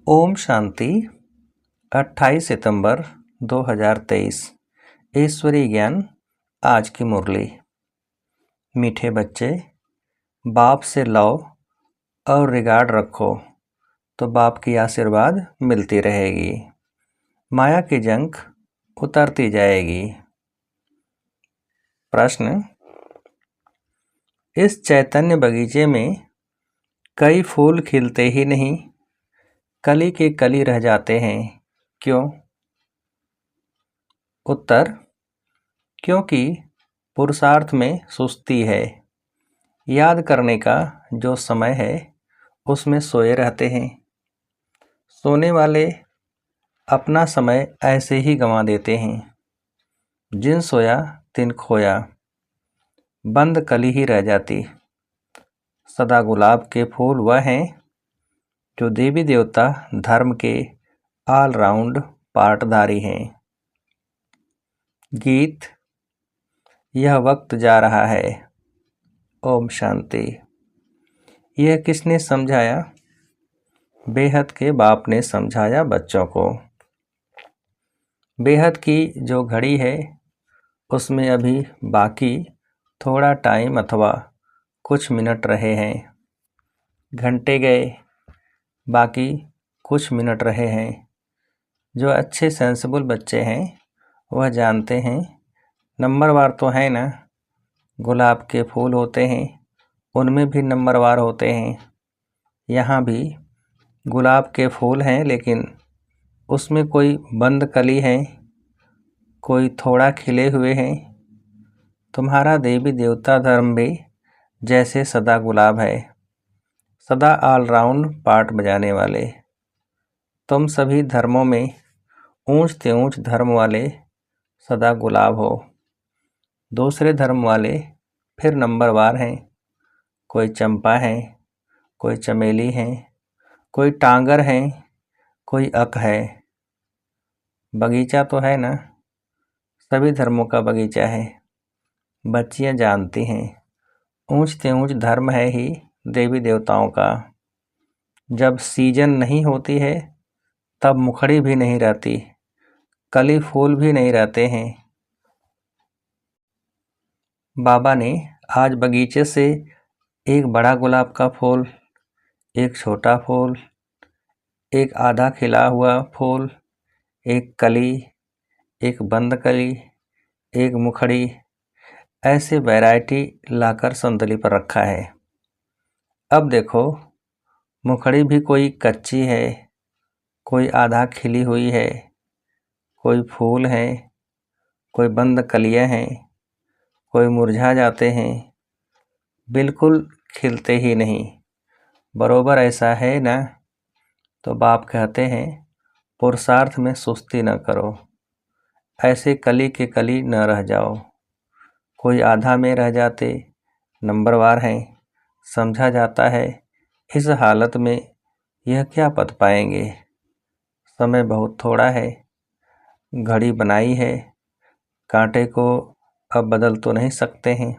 ओम शांति। 28 सितंबर 2023। ईश्वरीय ज्ञान। आज की मुरली। मीठे बच्चे, बाप से लव और रिगार्ड रखो तो बाप की आशीर्वाद मिलती रहेगी। माया की जंग उतरती जाएगी। प्रश्न: इस चैतन्य बगीचे में कई फूल खिलते ही नहीं, कली के कली रह जाते हैं, क्यों? उत्तर: क्योंकि पुरुषार्थ में सुस्ती है। याद करने का जो समय है उसमें सोए रहते हैं। सोने वाले अपना समय ऐसे ही गंवा देते हैं। जिन सोया तिन खोया, बंद कली ही रह जाती। सदा गुलाब के फूल वह हैं जो देवी देवता धर्म के ऑलराउंड पार्टधारी हैं। गीत। यह वक्त जा रहा है। ओम शांति। यह किसने समझाया? बेहद के बाप ने समझाया बच्चों को। बेहद की जो घड़ी है उसमें अभी बाकी थोड़ा टाइम अथवा कुछ मिनट रहे हैं। घंटे गए, बाकी कुछ मिनट रहे हैं। जो अच्छे सेंसिबल बच्चे हैं वह जानते हैं नंबरवार तो है ना। गुलाब के फूल होते हैं, उनमें भी नंबरवार होते हैं। यहाँ भी गुलाब के फूल हैं, लेकिन उसमें कोई बंद कली है, कोई थोड़ा खिले हुए हैं। तुम्हारा देवी देवता धर्म भी जैसे सदा गुलाब है, सदा ऑलराउंड पार्ट बजाने वाले। तुम सभी धर्मों में ऊंच से ऊंच धर्म वाले सदा गुलाब हो। दूसरे धर्म वाले फिर नंबरवार हैं। कोई चंपा है, कोई चमेली है, कोई टांगर है, कोई अक है। बगीचा तो है ना, सभी धर्मों का बगीचा है। बच्चियां जानती हैं ऊंच से ऊंच धर्म है ही देवी देवताओं का। जब सीजन नहीं होती है तब मुखड़ी भी नहीं रहती, कली फूल भी नहीं रहते हैं। बाबा ने आज बगीचे से एक बड़ा गुलाब का फूल, एक छोटा फूल, एक आधा खिला हुआ फूल, एक कली, एक बंद कली, एक मुखड़ी, ऐसे वैरायटी लाकर संतली पर रखा है। अब देखो, मुखड़ी भी कोई कच्ची है, कोई आधा खिली हुई है, कोई फूल है, कोई बंद कलियां हैं, कोई मुरझा जाते हैं, बिल्कुल खिलते ही नहीं। बरोबर ऐसा है ना? तो बाप कहते हैं पुरुषार्थ में सुस्ती न करो, ऐसे कली के कली न रह जाओ। कोई आधा में रह जाते नंबरवार हैं, समझा जाता है इस हालत में यह क्या पद पाएंगे। समय बहुत थोड़ा है, घड़ी बनाई है, कांटे को अब बदल तो नहीं सकते हैं।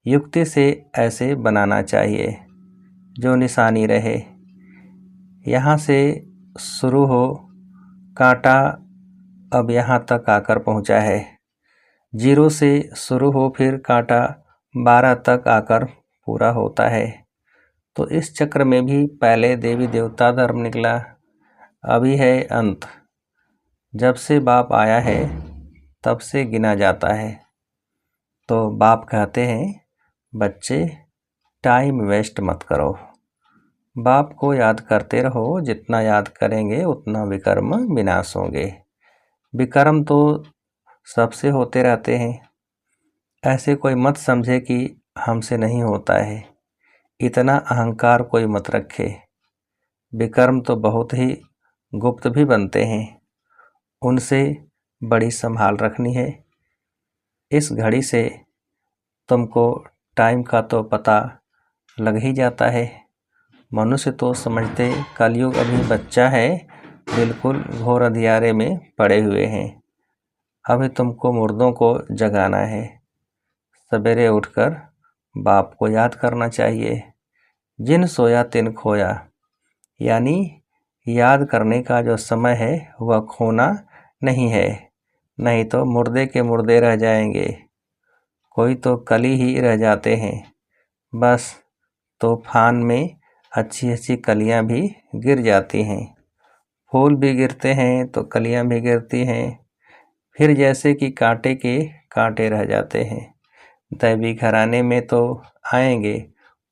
युक्ति से ऐसे बनाना चाहिए जो निशानी रहे। यहाँ से शुरू हो, कांटा अब यहाँ तक आकर पहुँचा है। 0 से शुरू हो, फिर कांटा 12 तक आकर पूरा होता है। तो इस चक्र में भी पहले देवी देवता धर्म निकला, अभी है अंत। जब से बाप आया है तब से गिना जाता है। तो बाप कहते हैं बच्चे, टाइम वेस्ट मत करो, बाप को याद करते रहो। जितना याद करेंगे उतना विकर्म विनाश होंगे। विकर्म तो सबसे होते रहते हैं, ऐसे कोई मत समझे कि हमसे नहीं होता है। इतना अहंकार कोई मत रखे। विकर्म तो बहुत ही गुप्त भी बनते हैं, उनसे बड़ी संभाल रखनी है। इस घड़ी से तुमको टाइम का तो पता लग ही जाता है। मनुष्य तो समझते कलयुग अभी बच्चा है, बिल्कुल घोर अंधियारे में पड़े हुए हैं। अभी तुमको मुर्दों को जगाना है। सवेरे उठकर बाप को याद करना चाहिए। जिन सोया तिन खोया, यानी याद करने का जो समय है वह खोना नहीं है, नहीं तो मुर्दे के मुर्दे रह जाएंगे। कोई तो कली ही रह जाते हैं, बस तूफान में अच्छी अच्छी कलियां भी गिर जाती हैं। फूल भी गिरते हैं तो कलियां भी गिरती हैं, फिर जैसे कि कांटे के कांटे रह जाते हैं। दैवी घराने में तो आएंगे,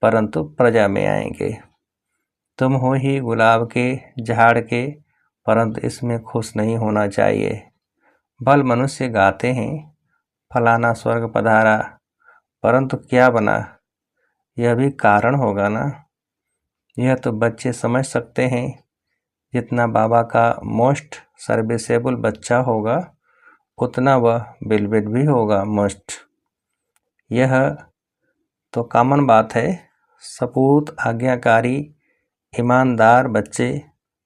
परंतु प्रजा में आएंगे। तुम हो ही गुलाब के झाड़ के, परंतु इसमें खुश नहीं होना चाहिए। भल मनुष्य गाते हैं, फलाना स्वर्ग पधारा, परंतु क्या बना, यह भी कारण होगा ना। यह तो बच्चे समझ सकते हैं। जितना बाबा का मोस्ट सर्विसेबल बच्चा होगा, उतना वह बिलबिट भी होगा मोस्ट। यह तो कॉमन बात है। सपूत आज्ञाकारी ईमानदार बच्चे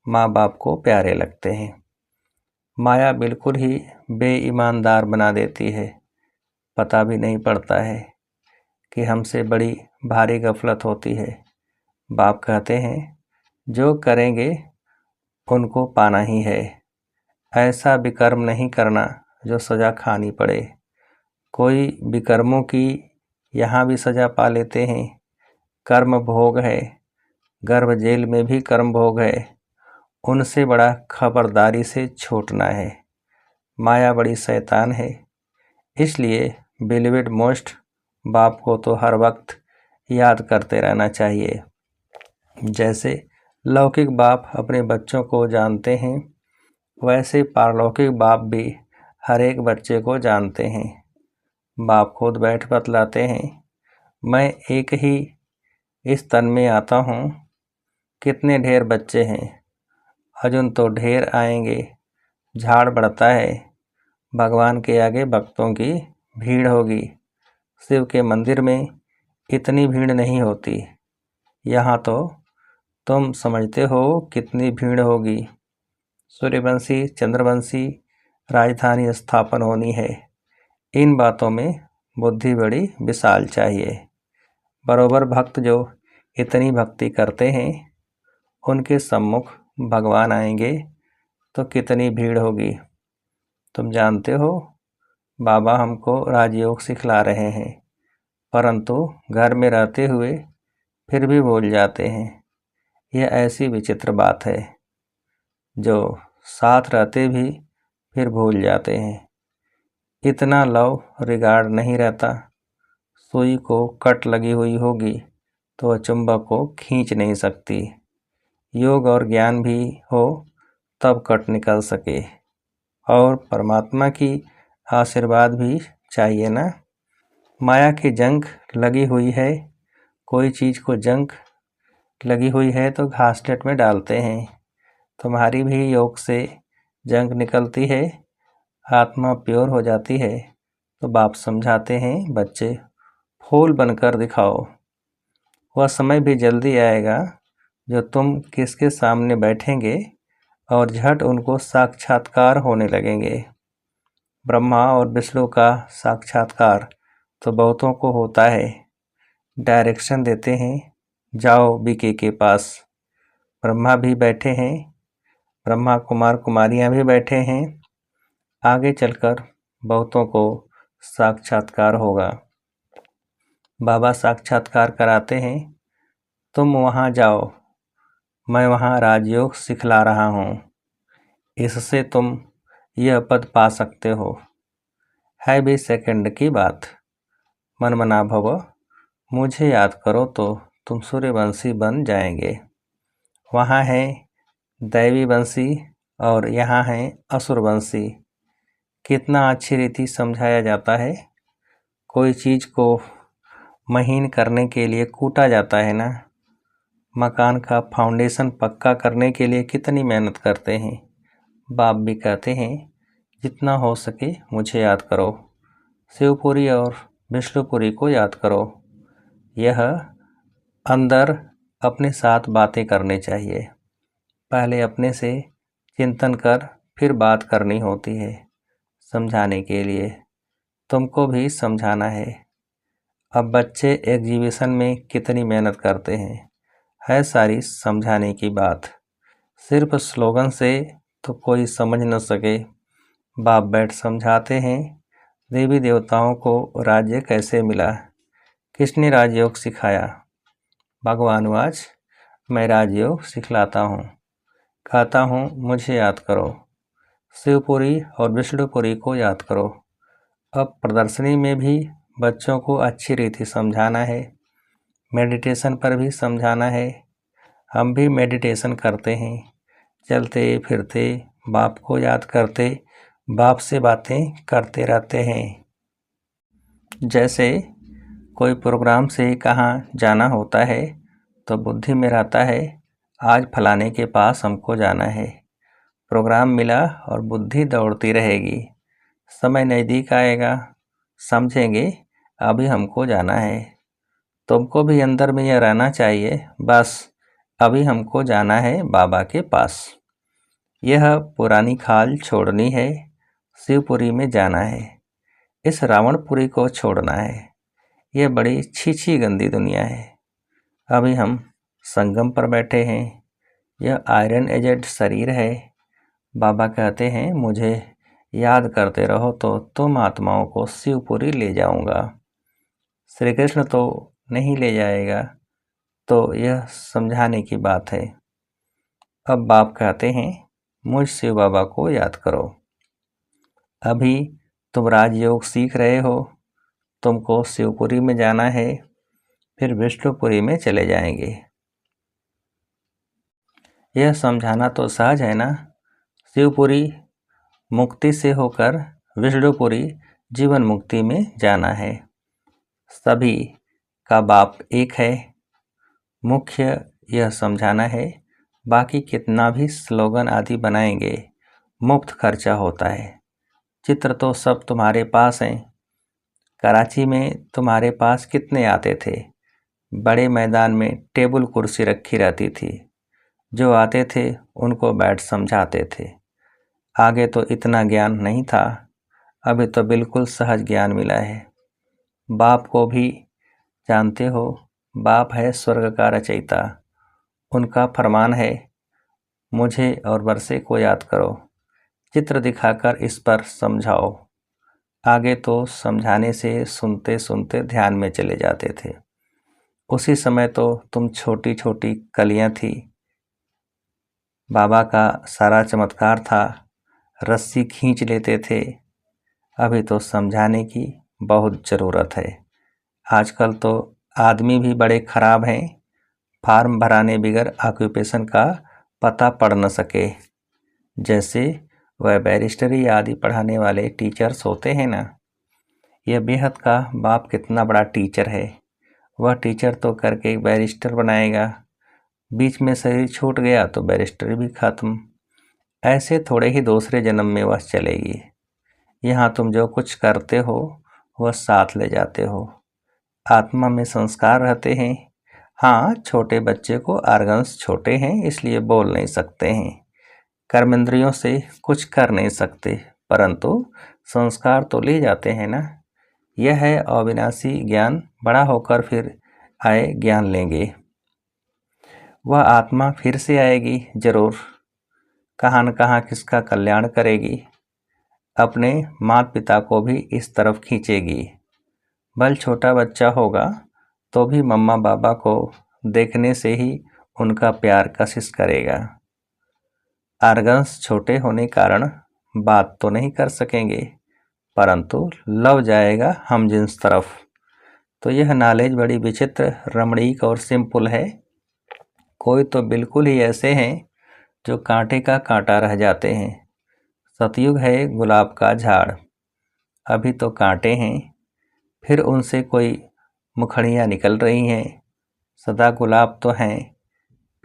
माँ बाप को प्यारे लगते हैं। माया बिल्कुल ही बेईमानदार बना देती है। पता भी नहीं पड़ता है कि हमसे बड़ी भारी गफलत होती है। बाप कहते हैं, जो करेंगे उनको पाना ही है। ऐसा विकर्म नहीं करना जो सज़ा खानी पड़े। कोई विकर्मों की यहाँ भी सज़ा पा लेते हैं। कर्म भोग है, गर्भ जेल में भी कर्म भोग है। उनसे बड़ा खबरदारी से छूटना है। माया बड़ी शैतान है, इसलिए बिलीवेड मोस्ट बाप को तो हर वक्त याद करते रहना चाहिए। जैसे लौकिक बाप अपने बच्चों को जानते हैं, वैसे पारलौकिक बाप भी हर एक बच्चे को जानते हैं। बाप खुद बैठ बतलाते हैं, मैं एक ही इस तन में आता हूँ, कितने ढेर बच्चे हैं, अजुन तो ढेर आएंगे। झाड़ बढ़ता है, भगवान के आगे भक्तों की भीड़ होगी। शिव के मंदिर में इतनी भीड़ नहीं होती, यहाँ तो तुम समझते हो कितनी भीड़ होगी। सूर्यवंशी चंद्रवंशी राजधानी स्थापन होनी है। इन बातों में बुद्धि बड़ी विशाल चाहिए। बरोबर भक्त जो इतनी भक्ति करते हैं, उनके सम्मुख भगवान आएंगे तो कितनी भीड़ होगी। तुम जानते हो, बाबा हमको राजयोग सिखला रहे हैं, परंतु घर में रहते हुए फिर भी भूल जाते हैं। यह ऐसी विचित्र बात है, जो साथ रहते भी फिर भूल जाते हैं। इतना लव रिगार्ड नहीं रहता। सुई को कट लगी हुई होगी तो वह चुंबक को खींच नहीं सकती। योग और ज्ञान भी हो तब कट निकल सके, और परमात्मा की आशीर्वाद भी चाहिए ना। माया की जंग लगी हुई है। कोई चीज़ को जंग लगी हुई है तो घासलेट में डालते हैं। तुम्हारी भी योग से जंग निकलती है, आत्मा प्योर हो जाती है, तो बाप समझाते हैं, बच्चे फूल बनकर दिखाओ। वह समय भी जल्दी आएगा जो तुम किसके सामने बैठेंगे और झट उनको साक्षात्कार होने लगेंगे। ब्रह्मा और विष्णु का साक्षात्कार तो बहुतों को होता है। डायरेक्शन देते हैं, जाओ बीके के पास। ब्रह्मा भी बैठे हैं, ब्रह्मा कुमार कुमारियाँ भी बैठे हैं। आगे चलकर बहुतों को साक्षात्कार होगा। बाबा साक्षात्कार कराते हैं, तुम वहाँ जाओ, मैं वहाँ राजयोग सिखला रहा हूँ, इससे तुम यह पद पा सकते हो। है भी सेकंड की बात। मन मना भव, मुझे याद करो तो तुम सूर्यवंशी बन जाएंगे। वहाँ है दैवी वंशी और यहाँ है असुरवंशी। कितना अच्छी रीति समझाया जाता है। कोई चीज़ को महीन करने के लिए कूटा जाता है ना। मकान का फाउंडेशन पक्का करने के लिए कितनी मेहनत करते हैं। बाप भी कहते हैं, जितना हो सके मुझे याद करो। शिवपुरी और विष्णुपुरी को याद करो। यह अंदर अपने साथ बातें करने चाहिए। पहले अपने से चिंतन कर फिर बात करनी होती है। समझाने के लिए तुमको भी समझाना है। अब बच्चे एग्जीबिशन में कितनी मेहनत करते हैं, है सारी समझाने की बात। सिर्फ स्लोगन से तो कोई समझ न सके। बाप बैठ समझाते हैं, देवी देवताओं को राज्य कैसे मिला, किसने राजयोग सिखाया। भगवानुवाच, मैं राजयोग सिखलाता हूँ, कहता हूँ मुझे याद करो, शिवपुरी और विष्णुपुरी को याद करो। अब प्रदर्शनी में भी बच्चों को अच्छी रीति समझाना है, मेडिटेशन पर भी समझाना है। हम भी मेडिटेशन करते हैं, चलते फिरते बाप को याद करते, बाप से बातें करते रहते हैं। जैसे कोई प्रोग्राम से कहाँ जाना होता है तो बुद्धि में रहता है, आज फलाने के पास हमको जाना है। प्रोग्राम मिला और बुद्धि दौड़ती रहेगी, समय नज़दीक आएगा, समझेंगे अभी हमको जाना है। तुमको भी अंदर में यह रहना चाहिए, बस अभी हमको जाना है बाबा के पास। यह पुरानी खाल छोड़नी है, शिवपुरी में जाना है, इस रावणपुरी को छोड़ना है। यह बड़ी छी गंदी दुनिया है। अभी हम संगम पर बैठे हैं, यह आयरन एजेड शरीर है। बाबा कहते हैं मुझे याद करते रहो तो तुम आत्माओं को शिवपुरी ले जाऊंगा। श्री कृष्ण तो नहीं ले जाएगा, तो यह समझाने की बात है। अब बाप कहते हैं मुझ शिव बाबा को याद करो। अभी तुम राजयोग सीख रहे हो, तुमको शिवपुरी में जाना है, फिर विष्णुपुरी में चले जाएंगे। यह समझाना तो सहज है ना। शिवपुरी मुक्ति से होकर विष्णुपुरी जीवन मुक्ति में जाना है। सभी का बाप एक है। मुख्य यह समझाना है, बाकी कितना भी स्लोगन आदि बनाएंगे मुफ्त खर्चा होता है। चित्र तो सब तुम्हारे पास हैं। कराची में तुम्हारे पास कितने आते थे। बड़े मैदान में टेबल कुर्सी रखी रहती थी, जो आते थे उनको बैठ समझाते थे। आगे तो इतना ज्ञान नहीं था, अभी तो बिल्कुल सहज ज्ञान मिला है। बाप को भी जानते हो, बाप है स्वर्ग का रचयिता। उनका फरमान है मुझे और वर्षे को याद करो, चित्र दिखाकर इस पर समझाओ। आगे तो समझाने से सुनते सुनते ध्यान में चले जाते थे। उसी समय तो तुम छोटी छोटी कलियां थी। बाबा का सारा चमत्कार था, रस्सी खींच लेते थे। अभी तो समझाने की बहुत ज़रूरत है। आजकल तो आदमी भी बड़े खराब हैं, फार्म भराने बिगर ऑक्यूपेशन का पता पड़ न सके। जैसे वह बैरिस्टरी आदि पढ़ाने वाले टीचर्स होते हैं ना। यह बेहद का बाप कितना बड़ा टीचर है। वह टीचर तो करके एक बैरिस्टर बनाएगा, बीच में शरीर छूट गया तो बैरिस्टर भी खत्म। ऐसे थोड़े ही दूसरे जन्म में वह चलेगी। यहाँ तुम जो कुछ करते हो वह साथ ले जाते हो। आत्मा में संस्कार रहते हैं। हाँ, छोटे बच्चे को आर्गन्स छोटे हैं इसलिए बोल नहीं सकते हैं, कर्मेंद्रियों से कुछ कर नहीं सकते, परंतु संस्कार तो ले जाते हैं ना। यह है अविनाशी ज्ञान। बड़ा होकर फिर आए ज्ञान लेंगे। वह आत्मा फिर से आएगी जरूर, कहाँ न कहाँ किसका कल्याण करेगी। अपने माता पिता को भी इस तरफ खींचेगी। भल छोटा बच्चा होगा तो भी मम्मा बाबा को देखने से ही उनका प्यार कशिश करेगा। आर्गन्स छोटे होने कारण बात तो नहीं कर सकेंगे, परंतु लव जाएगा हम जिस तरफ। तो यह नॉलेज बड़ी विचित्र, रमणीक और सिंपल है। कोई तो बिल्कुल ही ऐसे हैं जो कांटे का कांटा रह जाते हैं। सतयुग है गुलाब का झाड़, अभी तो कांटे हैं, फिर उनसे कोई मुखड़ियाँ निकल रही हैं। सदा गुलाब तो हैं,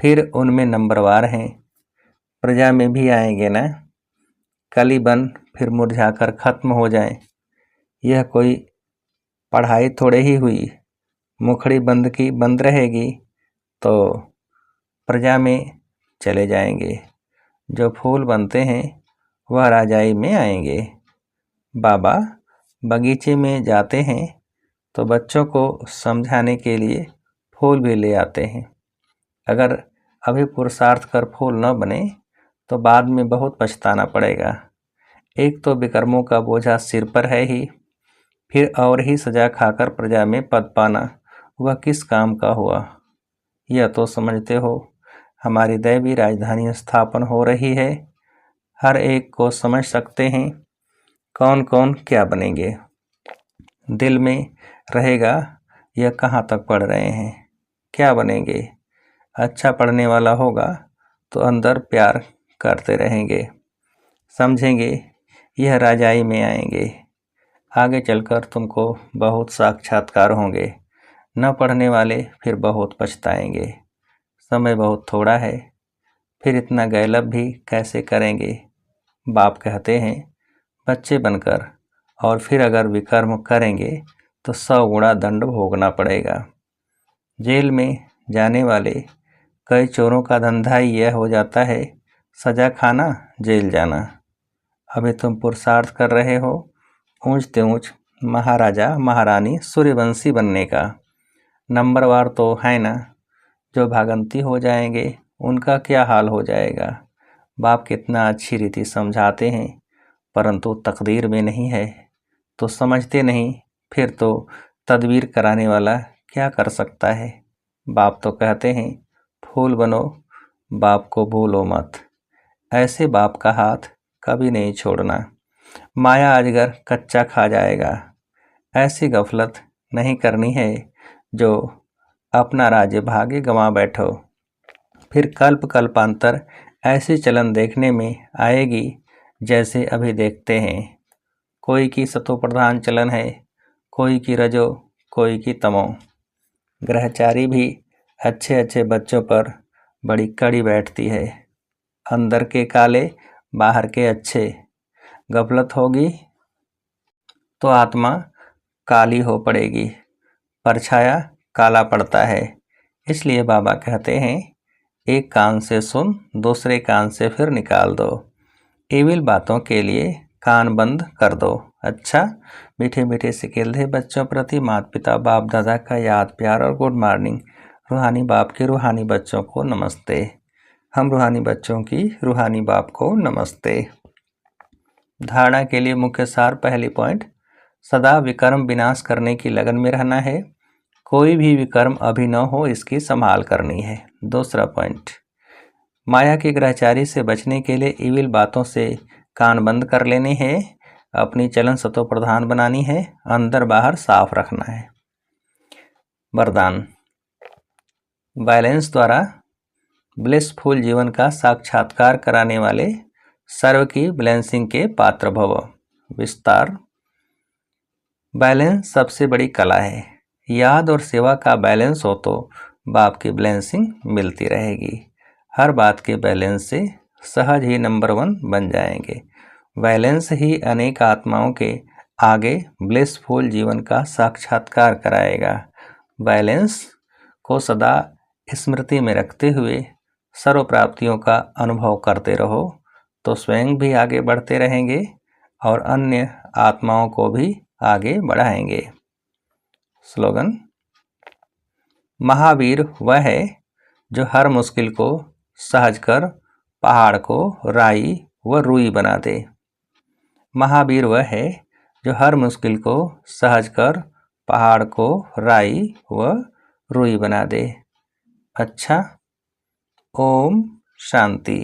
फिर उनमें नंबरवार हैं। प्रजा में भी आएंगे ना, कली बन फिर मुरझाकर खत्म हो जाएं। यह कोई पढ़ाई थोड़े ही हुई, मुखड़ी बंद की बंद रहेगी तो प्रजा में चले जाएंगे। जो फूल बनते हैं वह राजाई में आएंगे। बाबा बगीचे में जाते हैं तो बच्चों को समझाने के लिए फूल भी ले आते हैं। अगर अभी पुरुषार्थ कर फूल न बने तो बाद में बहुत पछताना पड़ेगा। एक तो विकर्मों का बोझा सिर पर है ही, फिर और ही सजा खाकर प्रजा में पद पाना, वह किस काम का हुआ। यह तो समझते हो हमारी दैवी राजधानी स्थापन हो रही है, हर एक को समझ सकते हैं कौन कौन क्या बनेंगे। दिल में रहेगा यह कहाँ तक पढ़ रहे हैं, क्या बनेंगे। अच्छा पढ़ने वाला होगा तो अंदर प्यार करते रहेंगे, समझेंगे यह राजाई में आएंगे। आगे चलकर तुमको बहुत साक्षात्कार होंगे। न पढ़ने वाले फिर बहुत पछताएंगे। समय बहुत थोड़ा है, फिर इतना गैलब भी कैसे करेंगे। बाप कहते हैं बच्चे बनकर, और फिर अगर विकर्म करेंगे तो 100 गुणा दंड भोगना पड़ेगा। जेल में जाने वाले कई चोरों का धंधा ही यह हो जाता है, सजा खाना जेल जाना। अभी तुम पुरुषार्थ कर रहे हो ऊंचते ऊंच महाराजा महारानी सूर्यवंशी बनने का। नंबरवार तो है ना, जो भागंती हो जाएंगे उनका क्या हाल हो जाएगा। बाप कितना अच्छी रीति समझाते हैं, परंतु तकदीर में नहीं है तो समझते नहीं, फिर तो तदबीर कराने वाला क्या कर सकता है। बाप तो कहते हैं फूल बनो, बाप को भूलो मत। ऐसे बाप का हाथ कभी नहीं छोड़ना, माया अजगर कच्चा खा जाएगा। ऐसी गफलत नहीं करनी है जो अपना राज्य भाग्य गंवा बैठो। फिर कल्प कल्पांतर ऐसी चलन देखने में आएगी जैसे अभी देखते हैं। कोई की सतो प्रधान चलन है, कोई की रजो, कोई की तमो। ग्रहचारी भी अच्छे अच्छे बच्चों पर बड़ी कड़ी बैठती है। अंदर के काले, बाहर के अच्छे। गफलत होगी तो आत्मा काली हो पड़ेगी, परछाया काला पड़ता है। इसलिए बाबा कहते हैं एक कान से सुन, दूसरे कान से फिर निकाल दो। एविल बातों के लिए कान बंद कर दो। अच्छा, मीठे मीठे सिकेल्दे बच्चों प्रति माता पिता बाप दादा का याद प्यार और गुड मॉर्निंग। रूहानी बाप के रूहानी बच्चों को नमस्ते। हम रूहानी बच्चों की रूहानी बाप को नमस्ते। धारणा के लिए मुख्य सार, पहली पॉइंट, सदा विकर्म विनाश करने की लगन में रहना है। कोई भी विकर्म अभी न हो इसकी संभाल करनी है। दूसरा पॉइंट, माया के ग्रहचारी से बचने के लिए इविल बातों से कान बंद कर लेने हैं। अपनी चलन सतो प्रधान बनानी है, अंदर बाहर साफ रखना है। वरदान, बैलेंस द्वारा ब्लिसफुल जीवन का साक्षात्कार कराने वाले सर्व की ब्लेंसिंग के पात्र भव। विस्तार, बैलेंस सबसे बड़ी कला है। याद और सेवा का बैलेंस हो तो बाप की ब्लेंसिंग मिलती रहेगी। हर बात के बैलेंस से सहज ही नंबर 1 बन जाएंगे। बैलेंस ही अनेक आत्माओं के आगे ब्लिसफुल जीवन का साक्षात्कार कराएगा। बैलेंस को सदा स्मृति में रखते हुए सर्व प्राप्तियों का अनुभव करते रहो तो स्वयं भी आगे बढ़ते रहेंगे और अन्य आत्माओं को भी आगे बढ़ाएंगे। स्लोगन, महावीर वह है जो हर मुश्किल को सहज कर पहाड़ को राई व रुई बना दे। महावीर वह है जो हर मुश्किल को सहज कर पहाड़ को राई व रुई बना दे। अच्छा, ओम शांति।